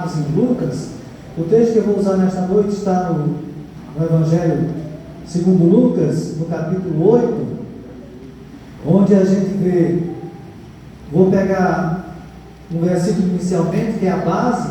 em Lucas. O texto que eu vou usar nesta noite está no Evangelho segundo Lucas, no capítulo 8, onde a gente vê, vou pegar um versículo inicialmente, que é a base,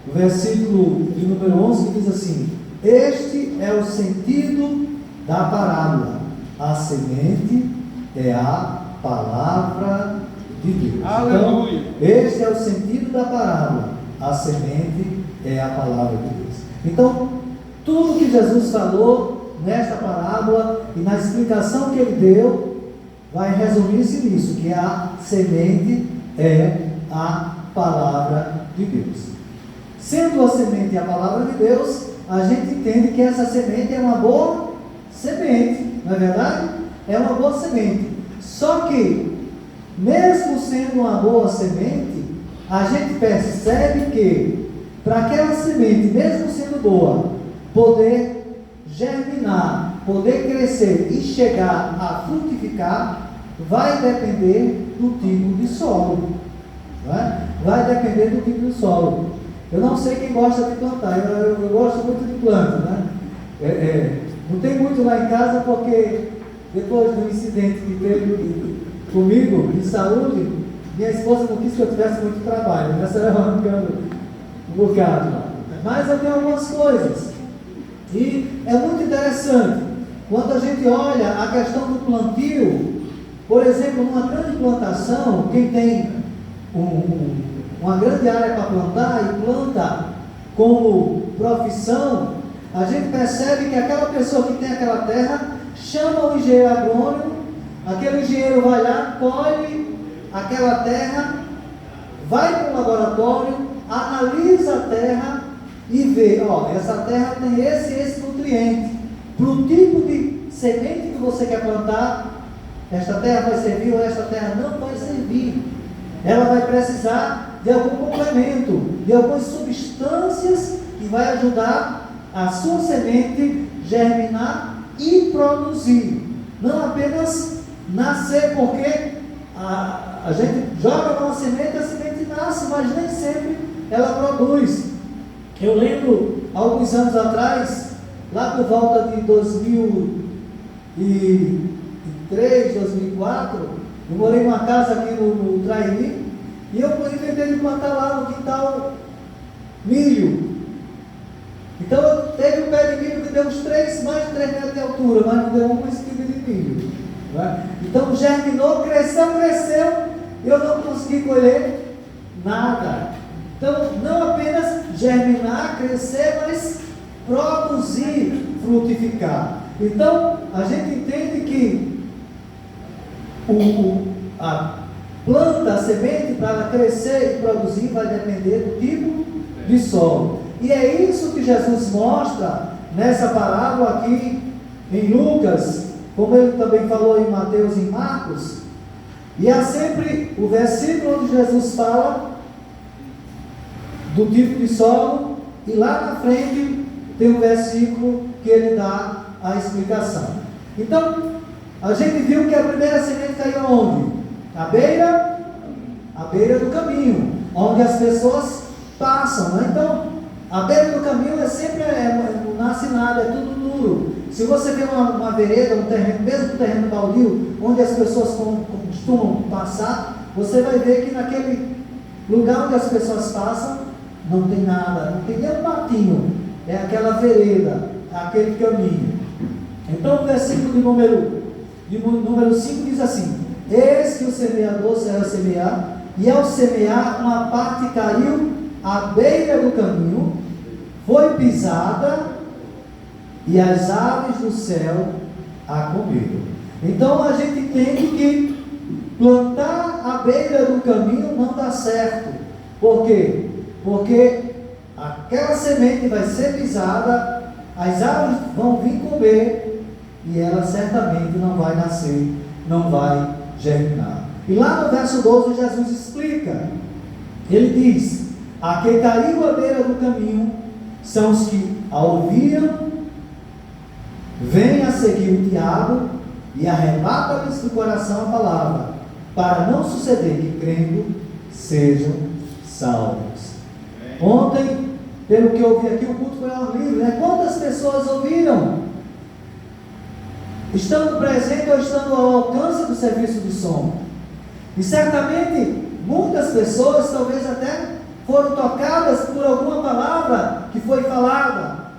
o versículo de número 11, que diz assim: este é o sentido da parábola, a semente é a palavra de Deus. Aleluia. Então, este é o sentido da parábola, a semente é a palavra de Deus. Então, tudo que Jesus falou nesta parábola e na explicação que ele deu, vai resumir-se nisso, que a semente é a palavra de Deus. Sendo a semente a palavra de Deus, a gente entende que essa semente é uma boa semente, não é verdade? É uma boa semente. Só que, mesmo sendo uma boa semente, a gente percebe que, para aquela semente, mesmo sendo boa, poder germinar, poder crescer e chegar a frutificar, vai depender do tipo de solo. Não é? Vai depender do tipo de solo. Eu não sei quem gosta de plantar, eu gosto muito de planta, né? Não tem muito lá em casa, porque depois do incidente que teve comigo, de saúde, minha esposa não quis que eu tivesse muito trabalho, né? Ela arrancando um bocado lá. Mas eu tenho algumas coisas. E é muito interessante, quando a gente olha a questão do plantio, por exemplo, numa grande plantação, quem tem uma grande área para plantar e planta como profissão, a gente percebe que aquela pessoa que tem aquela terra chama o engenheiro agrônomo, aquele engenheiro vai lá, colhe aquela terra, vai para o laboratório, analisa a terra e vê, essa terra tem esse nutriente. Para o tipo de semente que você quer plantar, esta terra vai servir ou esta terra não vai servir. Ela vai precisar de algum complemento, de algumas substâncias que vai ajudar a sua semente germinar e produzir. Não apenas nascer, porque a gente joga uma semente, a semente nasce, mas nem sempre ela produz. Eu lembro, alguns anos atrás, lá por volta de 2003, 2004, eu morei numa casa aqui no Trairi, e eu inventei de plantar lá no quintal milho. Então teve um pé de milho que deu uns mais de 3 metros de altura, mas não deu uma espiga de milho. Né? Então germinou, cresceu, eu não consegui colher nada. Então não apenas germinar, crescer, mas produzir, frutificar. Então a gente entende que a planta, a semente, para ela crescer e produzir, vai depender do tipo de solo. E é isso que Jesus mostra nessa parábola aqui em Lucas, como ele também falou em Mateus e em Marcos. E há sempre o versículo onde Jesus fala do tipo de solo, e lá na frente tem um versículo que ele dá a explicação. Então, a gente viu que a primeira semente caiu onde? À beira do caminho, onde as pessoas passam, né? Então, a beira do caminho sempre não nasce nada, é tudo duro. Se você vê uma vereda, um terreno, mesmo um terreno baldio, onde as pessoas costumam passar, você vai ver que naquele lugar onde as pessoas passam, não tem nada, não tem nem um matinho, é aquela vereda, aquele caminho. Então o versículo de número 5 diz assim: eis que o semeador saiu a semear, e ao semear, uma parte caiu à beira do caminho, foi pisada, e as aves do céu a comeram. Então a gente entende que plantar à beira do caminho não dá certo. Por quê? Porque aquela semente vai ser pisada, as aves vão vir comer, e ela certamente não vai nascer, não vai germinar. E lá no verso 12 Jesus explica, ele diz: a que caiu à beira do caminho são os que a ouviram, vêm a seguir o diabo e arrebata-lhes do coração a palavra, para não suceder que crendo sejam salvos. Ontem, pelo que eu ouvi aqui, o culto foi ao livre, né? Quantas pessoas ouviram? Estando presente ou estando ao alcance do serviço de som. E certamente, muitas pessoas talvez até foram tocadas por alguma palavra que foi falada.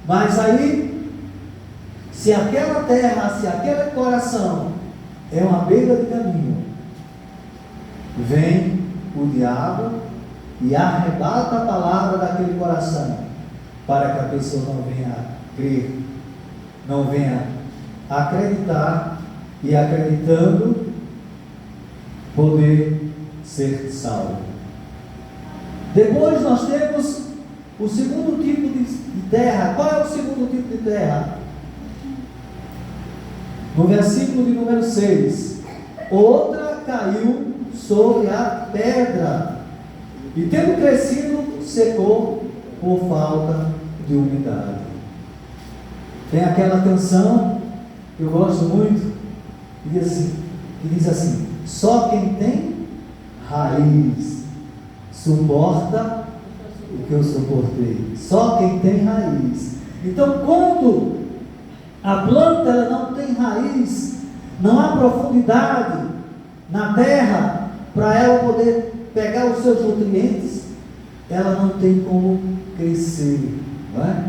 Mas aí, se aquela terra, se aquele coração é uma beira de caminho, vem o diabo e arrebata a palavra daquele coração, para que a pessoa não venha crer, não venha acreditar, e acreditando poder ser salvo. Depois nós temos o segundo tipo de terra. Qual é o segundo tipo de terra? No versículo de número 6: outra caiu sobre a pedra, e tendo crescido, secou por falta de umidade. Tem aquela canção que eu gosto muito, que diz assim: só quem tem raiz suporta o que eu suportei. Só quem tem raiz. Então, quando a planta ela não tem raiz, não há profundidade na terra para ela poder pegar os seus nutrientes, ela não tem como crescer, não é?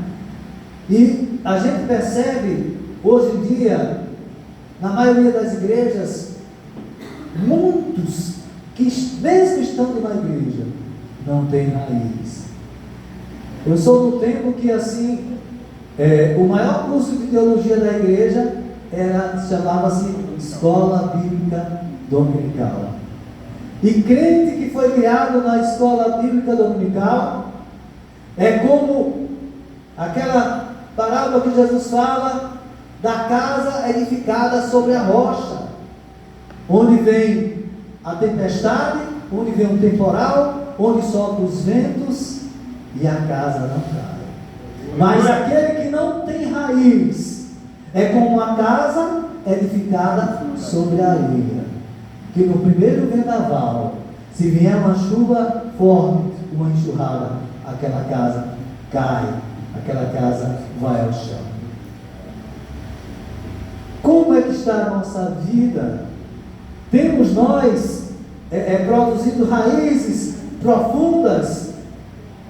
E a gente percebe hoje em dia, na maioria das igrejas, muitos que mesmo estando na igreja não têm raiz. Eu sou do tempo que assim, o maior curso de teologia da igreja chamava-se Escola Bíblica Dominical. E crente que foi criado na Escola Bíblica Dominical é como aquela parábola que Jesus fala da casa edificada sobre a rocha, onde vem a tempestade, onde vem um temporal, onde sopram os ventos e a casa não cai. Mas aquele que não tem raiz é como uma casa edificada sobre a areia, que no primeiro vendaval, se vier uma chuva forte, uma enxurrada, aquela casa cai, aquela casa vai ao chão. Como é que está a nossa vida? Temos nós produzido raízes profundas?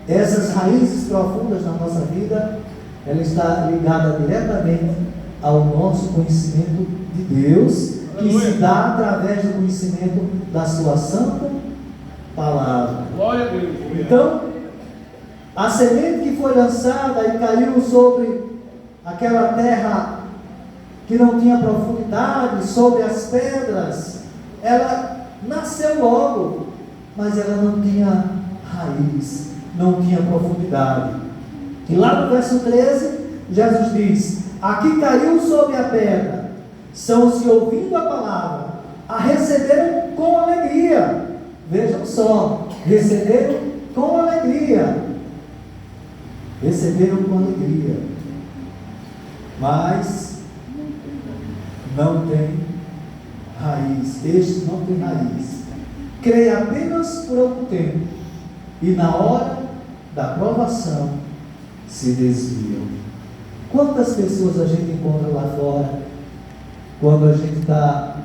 Essas raízes profundas na nossa vida, ela está ligada diretamente ao nosso conhecimento de Deus, que se dá através do conhecimento da sua santa palavra. Glória a Deus. Então, a semente que foi lançada e caiu sobre aquela terra que não tinha profundidade, sobre as pedras, ela nasceu logo, mas ela não tinha raiz, não tinha profundidade. E lá no verso 13, Jesus diz: aqui caiu sobre a pedra, são os que ouvindo a palavra, a receberam com alegria. Vejam só, receberam com alegria. Receberam com alegria. Mas não tem raiz. Este não tem raiz. Crê apenas por algum tempo, e na hora da provação se desviam. Quantas pessoas a gente encontra lá fora, quando a gente está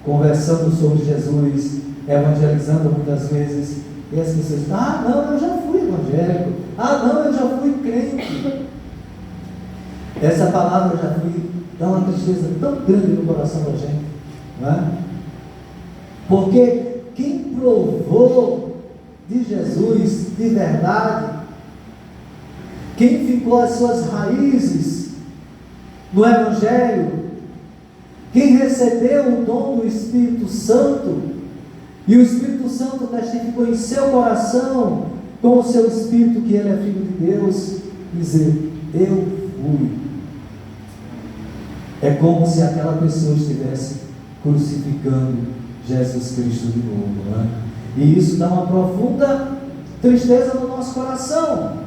conversando sobre Jesus, evangelizando muitas vezes, e as pessoas dizem: ah não, eu já fui evangélico, ah não, eu já fui crente. Essa palavra já fui, dá uma tristeza tão grande no coração da gente, não é? Porque quem provou de Jesus de verdade, quem ficou as suas raízes no Evangelho, quem recebeu o dom do Espírito Santo, e o Espírito Santo testificou em seu coração, com o seu Espírito, que ele é Filho de Deus, dizer: eu fui. É como se aquela pessoa estivesse crucificando Jesus Cristo de novo, não é? E isso dá uma profunda tristeza no nosso coração.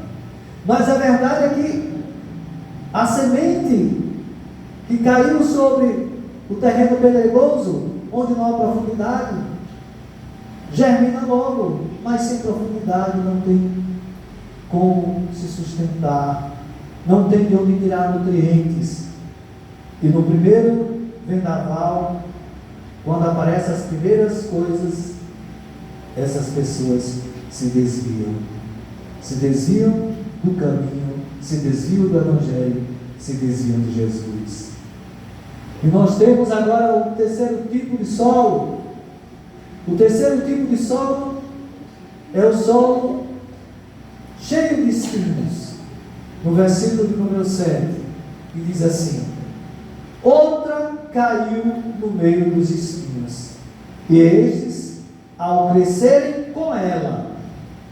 Mas a verdade é que a semente que caiu sobre o terreno pedregoso, onde não há profundidade, germina logo, mas sem profundidade não tem sustentar, não tem de onde tirar nutrientes. E no primeiro vendaval, quando aparecem as primeiras coisas, essas pessoas se desviam do caminho, se desviam do Evangelho, se desviam de Jesus. E nós temos agora o terceiro tipo de solo. O terceiro tipo de solo é o solo cheio de espinhos. No versículo de número 7, que diz assim: outra caiu no meio dos espinhos, e estes, ao crescerem com ela,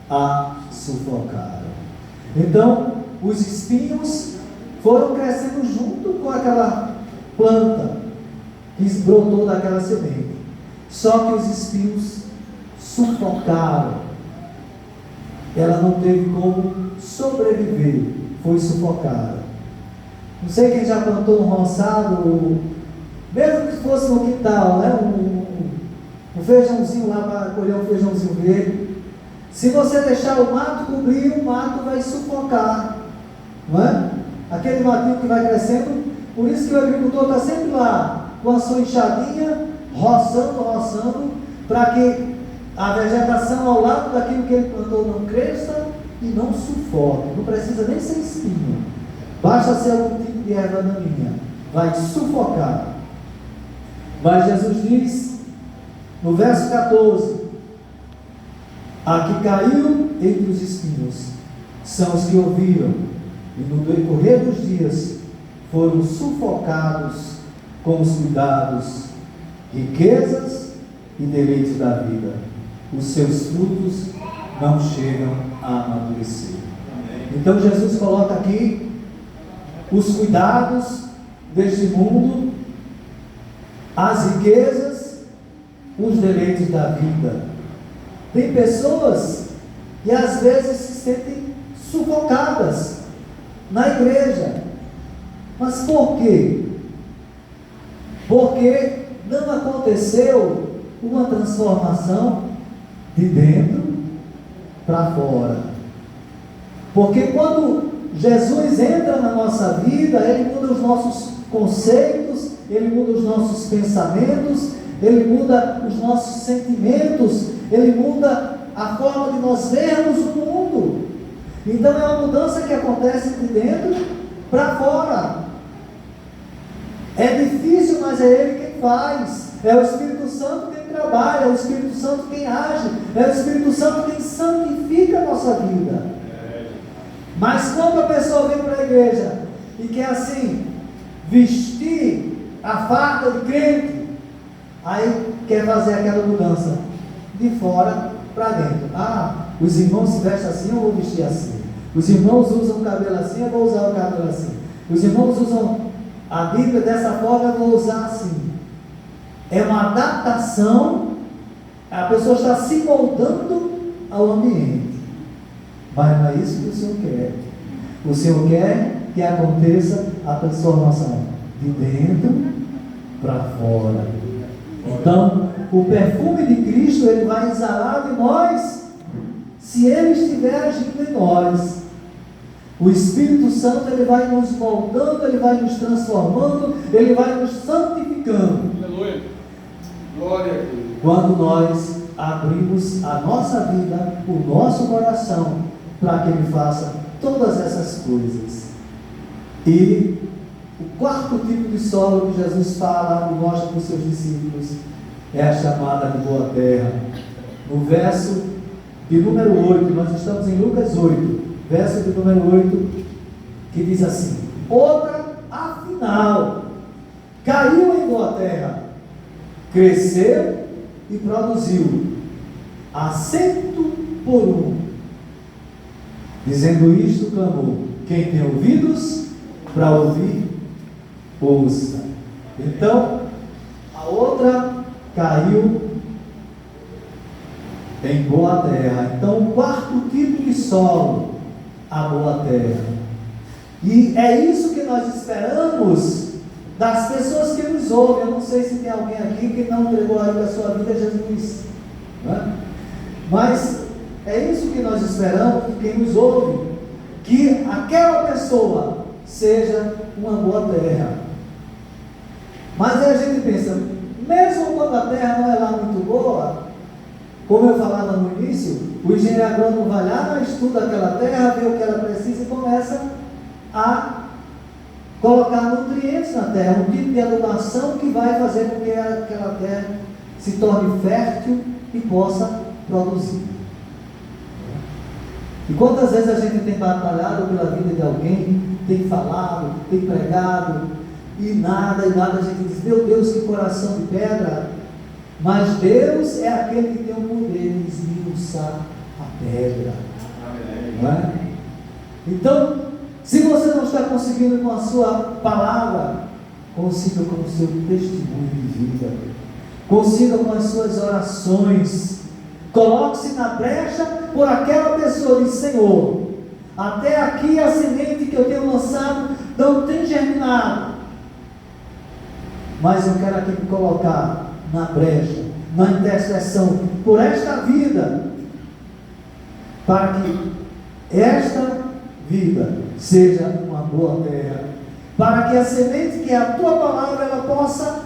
a sufocaram. Então, os espinhos foram crescendo junto com aquela planta que brotou daquela semente. Só que os espinhos sufocaram. Ela não teve como sobreviver, foi sufocada. Não sei quem já plantou um roçado, mesmo que fosse no quintal, né? um feijãozinho lá para colher um feijãozinho verde. Se você deixar o mato cobrir, o mato vai sufocar, não é? Aquele matinho que vai crescendo. Por isso que o agricultor está sempre lá, com a sua enxadinha, roçando, para que a vegetação ao lado daquilo que ele plantou não cresça e não sufoque. Não precisa nem ser espinho, basta ser algum tipo de erva daninha, vai sufocar. Mas Jesus diz, no verso 14: a que caiu entre os espinhos são os que ouviram, e no decorrer dos dias foram sufocados com os cuidados, riquezas e deleites da vida. Os seus frutos não chegam a amadurecer. Então Jesus coloca aqui os cuidados deste mundo, as riquezas, os deleites da vida. Tem pessoas que às vezes se sentem sufocadas na igreja. Mas por quê? Porque não aconteceu uma transformação de dentro para fora. Porque quando Jesus entra na nossa vida, Ele muda os nossos conceitos, Ele muda os nossos pensamentos, Ele muda os nossos sentimentos, Ele muda a forma de nós vermos o mundo. Então é uma mudança que acontece de dentro para fora. É difícil, mas é Ele quem faz. É o Espírito Santo quem trabalha, é o Espírito Santo quem age, é o Espírito Santo quem santifica a nossa vida. Mas quando a pessoa vem para a igreja e quer assim vestir a farda de crente, aí quer fazer aquela mudança de fora para dentro. Os irmãos se vestem assim, eu vou vestir assim. Os irmãos usam o cabelo assim, eu vou usar o cabelo assim. Os irmãos usam a Bíblia dessa forma, eu vou usar assim. É uma adaptação, a pessoa está se moldando ao ambiente. Mas não é isso que o Senhor quer. O Senhor quer que aconteça a transformação de dentro para fora. Então, o perfume de Cristo, ele vai exalar de nós, se Ele estiver agindo em nós. O Espírito Santo, ele vai nos moldando, ele vai nos transformando, ele vai nos santificando. Aleluia. Glória a Deus. Quando nós abrimos a nossa vida, o nosso coração, para que Ele faça todas essas coisas. E o quarto tipo de solo que Jesus fala e mostra para os seus discípulos é a chamada de boa terra. No verso de número 8, nós estamos em Lucas 8, verso de número 8, que diz assim: outra, afinal, caiu em boa terra, cresceu e produziu a 100 por 1. Dizendo isto, clamou: quem tem ouvidos para ouvir, ouça. Então, a outra caiu em boa terra. Então, o quarto tipo de solo, a boa terra. E é isso que nós esperamos das pessoas que nos ouvem. Eu não sei se tem alguém aqui que não entregou ainda a sua vida a Jesus, né? Mas é isso que nós esperamos de quem nos ouve, que aquela pessoa seja uma boa terra. Mas aí a gente pensa, mesmo quando a terra não é lá muito boa, como eu falava no início, o engenheiro agrônomo vai lá, estuda aquela terra, vê o que ela precisa e começa a colocar nutrientes na terra, um tipo de adubação que vai fazer com que aquela terra se torne fértil e possa produzir. E quantas vezes a gente tem batalhado pela vida de alguém, tem falado, tem pregado, e nada, a gente diz, meu Deus, que coração de pedra. Mas Deus é aquele que tem o poder de esmiuçar a pedra. Não é? Então, se você não está conseguindo com a sua palavra, consiga com o seu testemunho de vida, consiga com as suas orações, coloque-se na brecha por aquela pessoa, diz, Senhor, até aqui a semente que eu tenho lançado não tem germinado, mas eu quero aqui me colocar na brecha, na intercessão por esta vida, para que esta vida seja uma boa terra, para que a semente que é a tua palavra, ela possa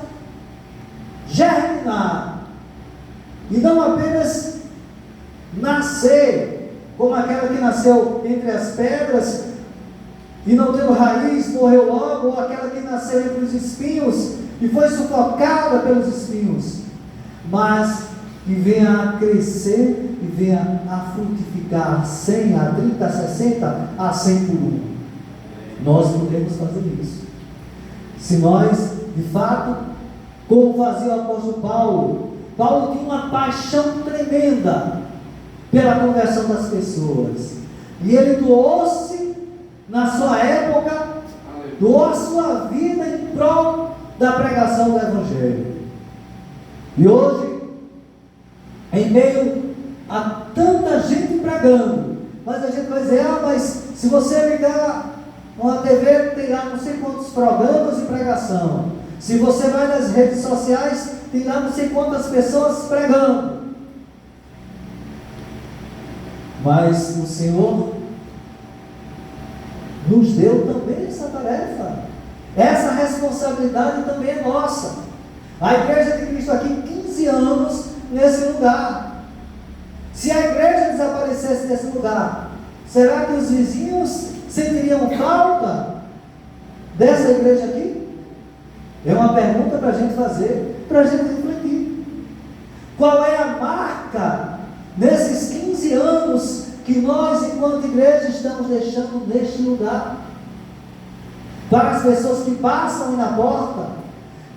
germinar, e não apenas nascer, como aquela que nasceu entre as pedras, e não tendo raiz, morreu logo, ou aquela que nasceu entre os espinhos, e foi sufocada pelos espinhos, mas que venha a crescer e venha a frutificar 100, a 30, a 60, a 100 por um. Nós podemos fazer isso. Se nós, de fato, como fazia o apóstolo Paulo tinha uma paixão tremenda pela conversão das pessoas. E ele doou-se, na sua época, doou a sua vida em prol da pregação do Evangelho. E hoje, em meio a tanta gente pregando, mas a gente vai dizer, mas se você ligar uma TV, tem lá não sei quantos programas de pregação. Se você vai nas redes sociais, tem lá não sei quantas pessoas pregando. Mas o Senhor nos deu também essa tarefa. Essa responsabilidade também é nossa. A Igreja de Cristo aqui, 15 anos nesse lugar. Se a igreja desaparecesse desse lugar, será que os vizinhos sentiriam falta dessa igreja aqui? É uma pergunta para a gente fazer, para a gente refletir. Qual é a marca nesses 15 anos que nós, enquanto igreja, estamos deixando neste lugar? Para as pessoas que passam aí na porta,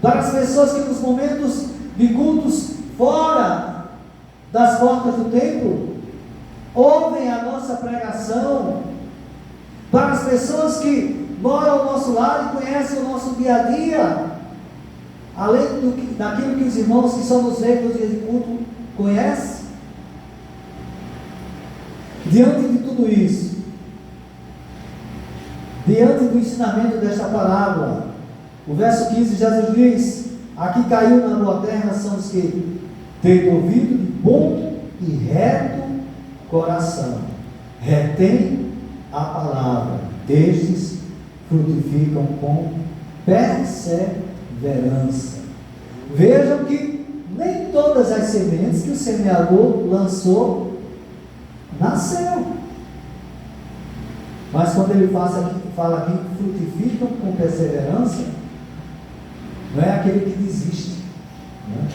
para as pessoas que nos momentos de cultos fora das portas do templo ouvem a nossa pregação, para as pessoas que moram ao nosso lado e conhecem o nosso dia a dia, além daquilo que os irmãos que só nos veem nos dias de culto conhecem. Diante de tudo isso, diante do ensinamento desta parábola, o verso 15, Jesus diz, aqui caiu na boa terra são os que têm ouvido de bom e reto coração, retém a palavra, estes frutificam com perseverança. Vejam que nem todas as sementes que o semeador lançou nasceu, mas quando ele fala aqui frutificam com perseverança, não é aquele que desiste, né?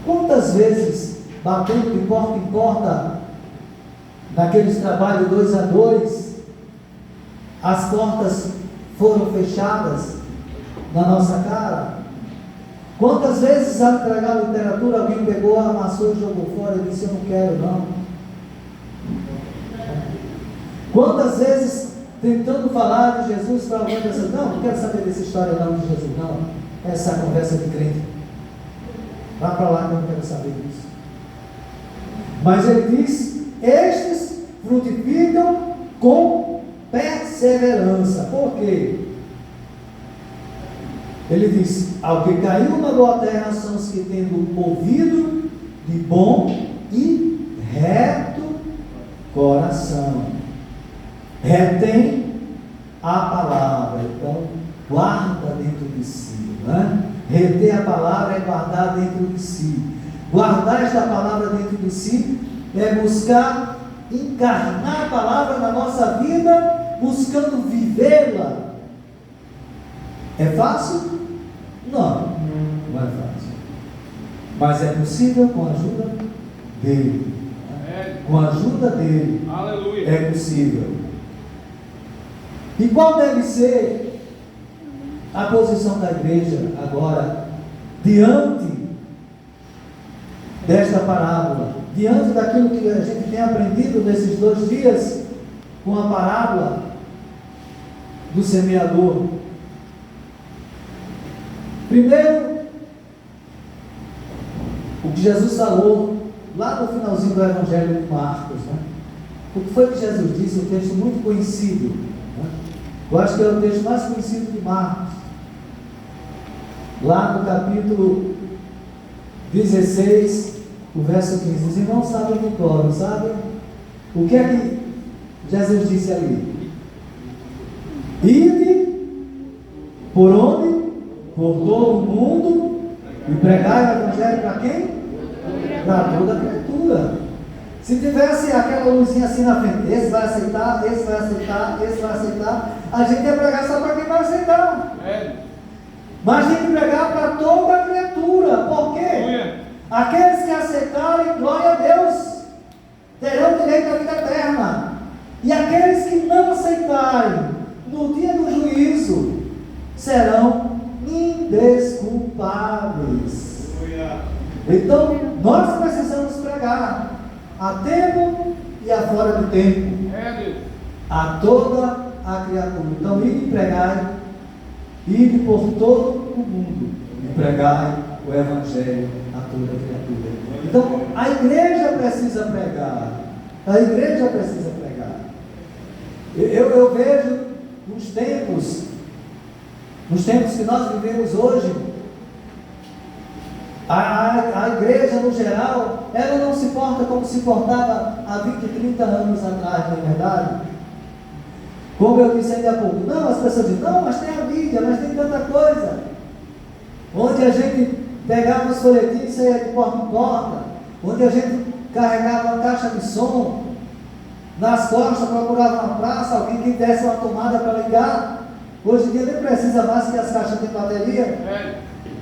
Quantas vezes, batendo de porta em porta, naqueles trabalhos 2 a 2, as portas foram fechadas na nossa cara? Quantas vezes, ao entregar a literatura, alguém pegou, amassou e jogou fora e disse, eu não quero não? Quantas vezes, tentando falar de Jesus para alguém, disse, não quero saber dessa história não de Jesus, não, essa conversa de crente, vá para lá que eu não quero saber disso. Mas ele diz, estes frutificam com perseverança. Por quê? Ele diz, ao que caiu na boa terra são os que tendo ouvido de bom e reto coração, retém a palavra. Então, guarda dentro de si, né? Reter a palavra é guardar dentro de si. Guardar esta palavra dentro de si é buscar encarnar a palavra na nossa vida, buscando vivê-la. É fácil? Não, não é fácil. Mas é possível com a ajuda dele. Com a ajuda dele. Aleluia. É possível. E qual deve ser a posição da igreja agora diante desta parábola, diante daquilo que a gente tem aprendido nesses 2 dias com a parábola do semeador? Primeiro, o que Jesus falou lá no finalzinho do Evangelho de Marcos, né? O que foi que Jesus disse? Um texto muito conhecido, né? Eu acho que é o texto mais conhecido de Marcos, lá no capítulo 16, o verso 15. Os irmãos sabem de cor, sabem? O que é que Jesus disse ali? Ide por onde? Por todo o mundo e pregai o Evangelho para quem? Para toda criatura. Se tivesse aquela luzinha assim na frente, esse vai aceitar, esse vai aceitar, esse vai aceitar, a gente ia pregar só para quem vai aceitar. Mas tem que pregar para toda criatura. Por quê? Aqueles que aceitarem, glória a Deus, terão direito à vida eterna. E aqueles que não aceitarem, no dia do juízo, serão indesculpáveis. Então, nós precisamos pregar a tempo e a fora do tempo, a toda a criatura. Então, ide pregai, ide por todo o mundo e pregai o Evangelho a toda a criatura. Então, a igreja precisa pregar. A igreja precisa pregar. Eu vejo nos tempos que nós vivemos hoje, a igreja no geral, ela não se porta como se portava há 20, 30 anos atrás, não é verdade? Como eu disse ainda há pouco, não, as pessoas dizem, não, mas tem a mídia, mas tem tanta coisa. Onde a gente pegava os folhetins e saía de porta em porta, onde a gente carregava uma caixa de som, nas costas procurava uma praça, alguém que desse uma tomada para ligar. Hoje em dia nem precisa mais, que as caixas têm bateria.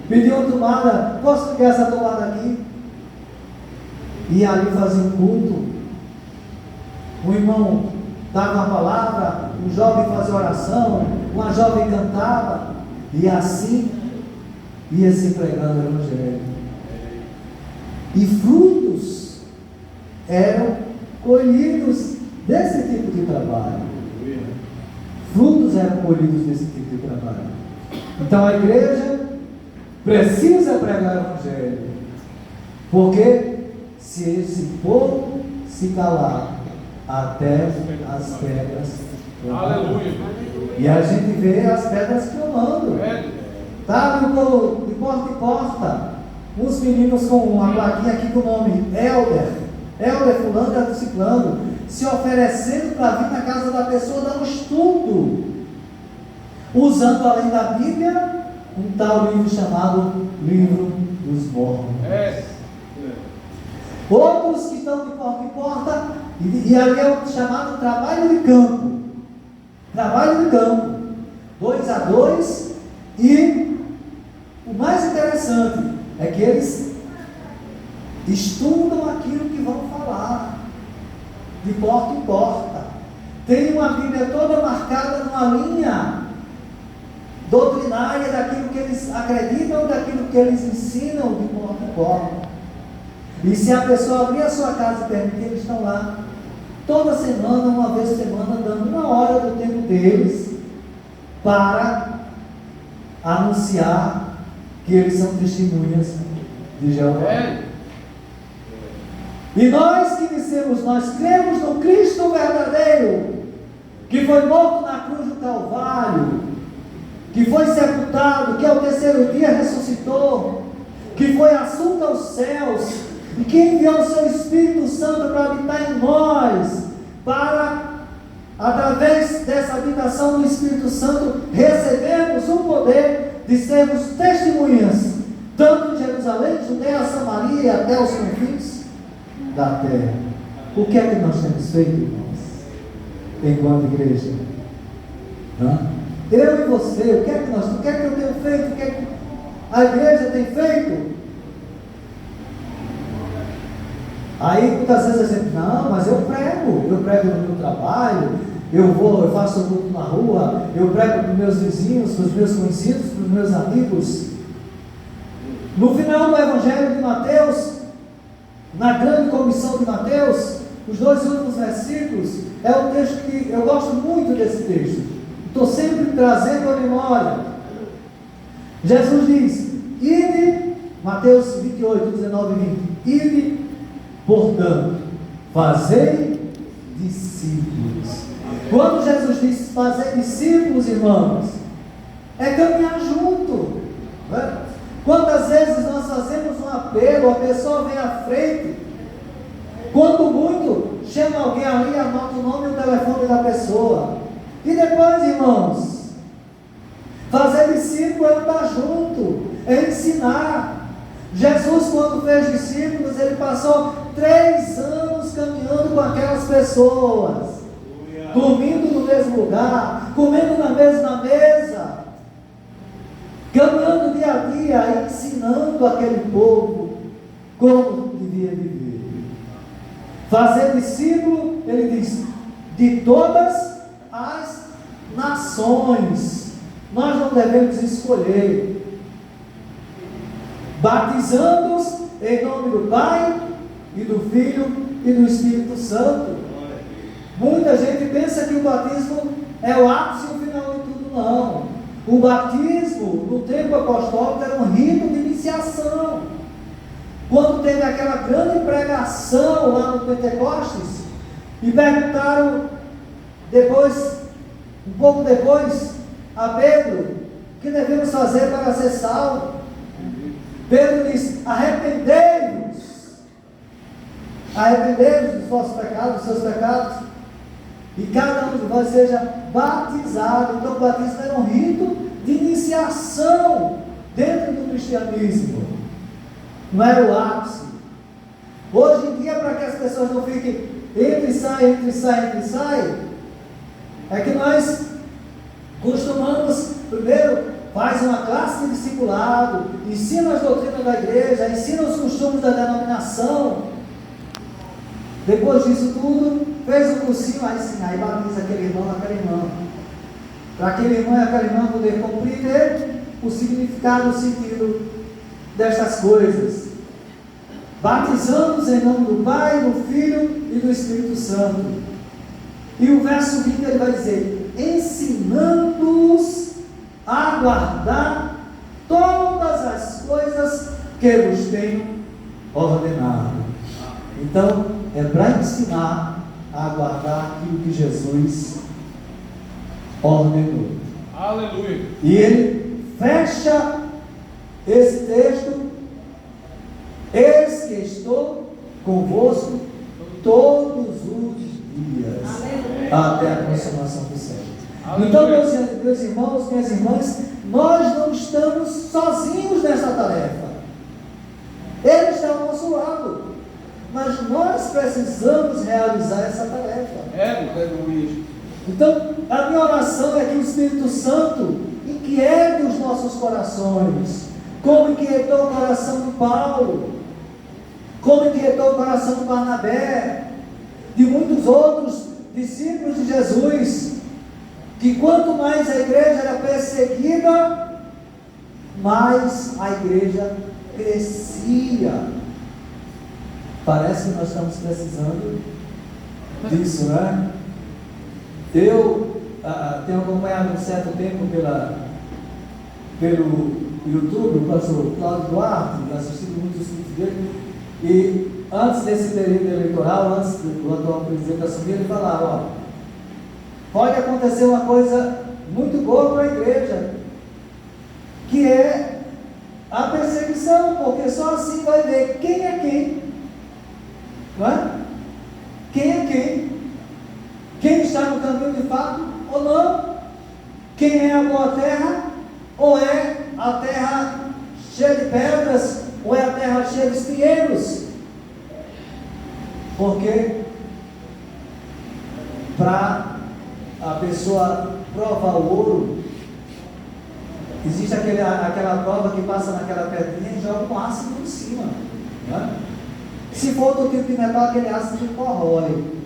Pediu uma tomada, posso ligar essa tomada aqui? E ali fazia um culto. O irmão dava uma palavra, um jovem fazia oração, uma jovem cantava, e assim ia se pregando o Evangelho. E frutos eram colhidos desse tipo de trabalho. Frutos eram colhidos desse tipo de trabalho. Então a igreja precisa pregar o Evangelho, porque se esse povo se calar, até as pedras clamam. E a gente vê as pedras clamando. Tá de porta em porta, uns meninos com uma plaquinha aqui com o nome Helder fulano, Helder ciclano, se oferecendo para vir na casa da pessoa dar um estudo, usando além da Bíblia um tal livro chamado Livro dos Mormons. Outros que estão de porta em porta, e ali é o chamado trabalho de campo. Trabalho de campo, 2 a 2, e o mais interessante é que eles estudam aquilo que vão falar, de porta em porta. Tem uma Bíblia toda marcada numa linha doutrinária daquilo que eles acreditam, daquilo que eles ensinam de porta em porta. E se a pessoa abrir a sua casa e permitir, eles estão lá toda semana, uma vez por semana, dando 1 hora do tempo deles para anunciar que eles são testemunhas de Jeová. E nós que dissemos, nós cremos no Cristo verdadeiro, que foi morto na cruz do Calvário, que foi sepultado, que ao 3º dia ressuscitou, que foi assunto aos céus, e que enviou o seu Espírito Santo para habitar em nós, para através dessa habitação do Espírito Santo, recebemos o poder de sermos testemunhas, tanto em Jerusalém, Judeia, Samaria e até os confins da terra. O que é que nós temos feito, irmãos, enquanto igreja? Eu e você, o que é que eu tenho feito? O que é que a igreja tem feito? Aí muitas vezes a gente, não, mas eu prego no meu trabalho, eu faço o culto na rua, eu prego para os meus vizinhos, para os meus conhecidos, para os meus amigos. No final do Evangelho de Mateus, na grande comissão de Mateus, os 2 últimos versículos, é um texto que eu gosto muito desse texto. Estou sempre trazendo a memória. Jesus diz, ide, Mateus 28, 19 e 20, ide, portanto, fazei discípulos. Quando Jesus diz fazer discípulos, irmãos, é caminhar junto. Né? Quantas vezes nós fazemos um apelo, a pessoa vem à frente, quando muito, chama alguém ali, anota o nome e o telefone da pessoa. E depois, irmãos, fazer discípulo é estar junto, é ensinar. Jesus, quando fez discípulos, ele passou 3 anos caminhando com aquelas pessoas, dormindo no mesmo lugar, comendo na mesma mesa, caminhando dia a dia, ensinando aquele povo como devia viver. Fazer discípulo, ele diz, de todas as nações. Nós não devemos escolher. Batizando-os em nome do Pai e do Filho e do Espírito Santo. Muita gente pensa que o batismo é o ápice e o final de tudo. Não. O batismo no tempo apostólico era um rito de iniciação. Quando teve aquela grande pregação lá no Pentecostes, e perguntaram depois, um pouco depois, a Pedro, o que devemos fazer para ser salvo? Pedro diz, arrependei-vos dos vossos pecados, dos seus pecados, e cada um de vós seja batizado. Então o batismo era um rito de iniciação dentro do cristianismo, não era o ápice. Hoje em dia, para que as pessoas não fiquem entre e sai, é que nós costumamos, primeiro, faz uma classe de discipulado, ensina as doutrinas da igreja, ensina os costumes da denominação. Depois disso tudo, fez um cursinho, aí batiza aquele irmão, aquela irmã. Para aquele irmão e aquela irmã poder compreender o significado, o sentido destas coisas. Batizando-os em nome do Pai, do Filho e do Espírito Santo. E o verso 20 ele vai dizer, ensinando-os a guardar todas as coisas que vos tenho ordenado. Então, é para ensinar a guardar aquilo que Jesus ordenou. Aleluia. E ele fecha esse texto, eis que estou convosco todos os dias, até a consumação do século. Então, meus irmãos, minhas irmãs, nós não estamos sozinhos nessa tarefa. Ele está ao nosso lado, mas nós precisamos realizar essa tarefa. Então, a minha oração é que o Espírito Santo inquiete os nossos corações, como inquietou o coração de Paulo, como inquietou o coração de Barnabé, de muitos outros discípulos de Jesus, que quanto mais a igreja era perseguida, mais a igreja crescia. Parece que nós estamos precisando disso, né? Eu tenho acompanhado um certo tempo pelo YouTube o pastor Cláudio Duarte, assistido muitos vídeos dele, e antes desse período eleitoral, antes do atual presidente assumir, ele falava, ó, pode acontecer uma coisa muito boa para a igreja, que é a perseguição, porque só assim vai ver quem é quem, não é? Quem é quem? Quem está no caminho de fato ou não? Quem é a boa terra? Ou é a terra cheia de pedras? Ou é a terra cheia de espinheiros? Porque para a pessoa provar o ouro, existe aquela prova que passa naquela pedrinha e joga um ácido em cima, né? Se for do tipo de metal, aquele ácido corrói,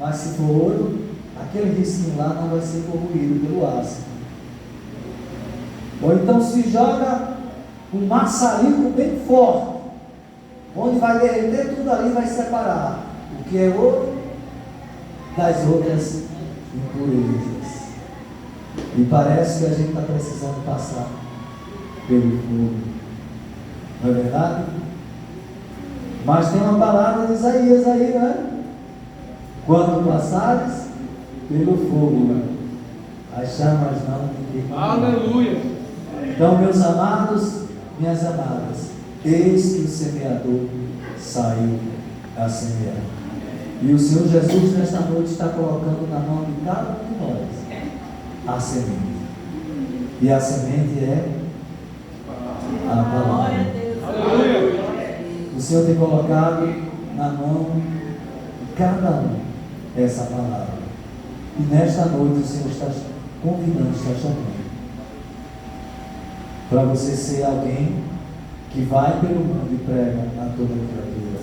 mas se for ouro, aquele risquinho lá não vai ser corroído pelo ácido. Ou então se joga um maçarico bem forte, onde vai derreter tudo ali, vai separar o que é ouro das outras impurezas. E parece que a gente está precisando passar pelo fogo, não é verdade? Mas tem uma palavra de Isaías aí, né? Quando passares pelo fogo, as chamas não te queimarão. Aleluia! Então, meus amados, minhas amadas, eis que o semeador saiu a semear. E o Senhor Jesus, nesta noite, está colocando na mão de cada um de nós a semente. E a semente é a palavra. Aleluia! O Senhor tem colocado na mão de cada um essa palavra. E nesta noite o Senhor está convidando, está chamando para você ser alguém que vai pelo mundo e prega a toda criatura.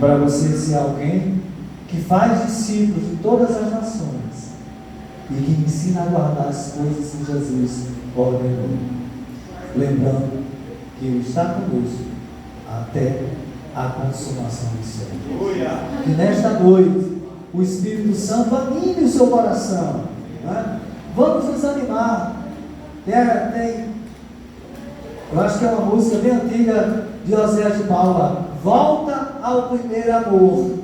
Para você ser alguém que faz discípulos de todas as nações e que ensina a guardar as coisas que Jesus ordenou. Lembrando que Ele está conosco até a consumação do século. Que nesta noite o Espírito Santo anime o seu coração, né? Vamos nos animar. Eu acho que é uma música bem antiga de Oséias de Paula. Volta ao primeiro amor.